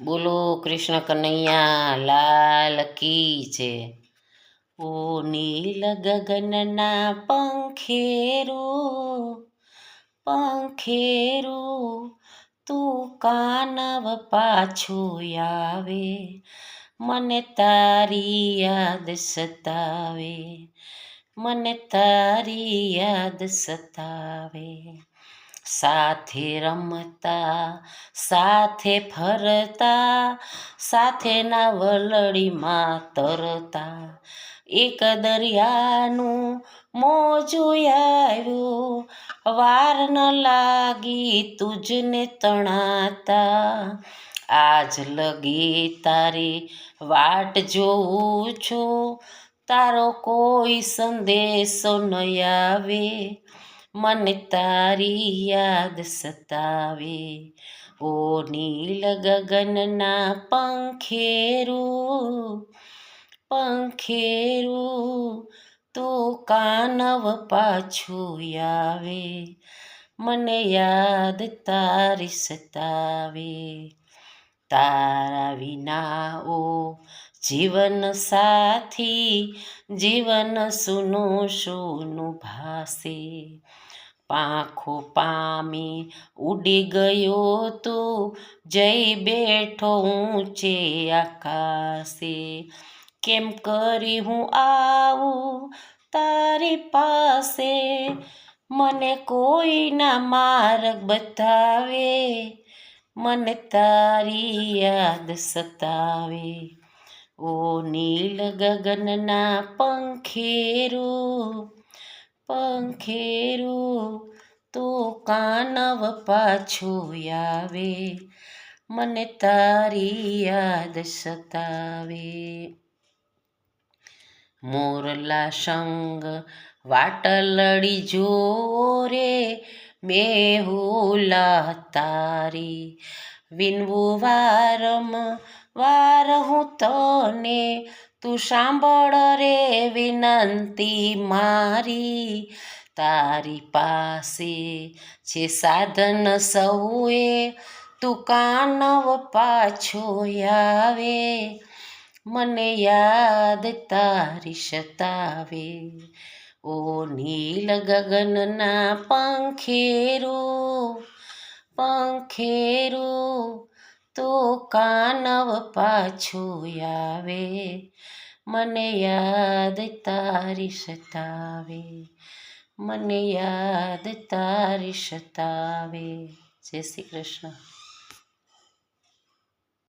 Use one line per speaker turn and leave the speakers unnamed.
બોલો કૃષ્ણ કનૈયા લાલ કી છે. ઓ નીલ ગગનના પંખેરું તું કાનવ પાછું આવે, મને તારી યાદ સતાવે, મને તારી યાદ સતાવે. સાથે રમતા, સાથે ફરતા, સાથે ના વલડીમાં તરતા, એક દરિયાનું મોજું આવ્યું, વાર ન લાગી તુજને તણાતા. આજ લગી તારી વાટ જોઉં છું, તારો કોઈ સંદેશો ન આવે, મને તારી યાદ સતાવે. ઓ નીલ ગગનના પંખેરું તું કાનવ પાછું આવે, મને યાદ તારી સતાવે. તારા વિના ઓ જીવન સાથી, જીવન સૂનું સૂનું ભાસે. પાંખો પામી ઉડી ગયો તું, જઈ બેઠો ઊંચે આકાશે. કેમ કરી હું આવું તારી પાસે, મને કોઈના માર્ગ બતાવે, મને તારી યાદ સતાવે. ઓ નીલ ગગનના પંખેરું તું કાનવ પાછું આવે, મને તારી યાદ સતાવે. મોરલા સંગ વાટલડી જોવો રે, મેહુલા તારી વિનવું વારંવાર હું તને, તું સાંભળ રે વિનંતી મારી. તારી પાસે છે સાધન સૌએ, તું કાનવ પાછો આવે, મને યાદ તારી સતાવે. ઓ નીલ ગગનના પંખેરું તું કાનવ પાછું આવે, મને યાદ તારી સતાવે, મને યાદ તારી સતાવે. જય શ્રી કૃષ્ણ.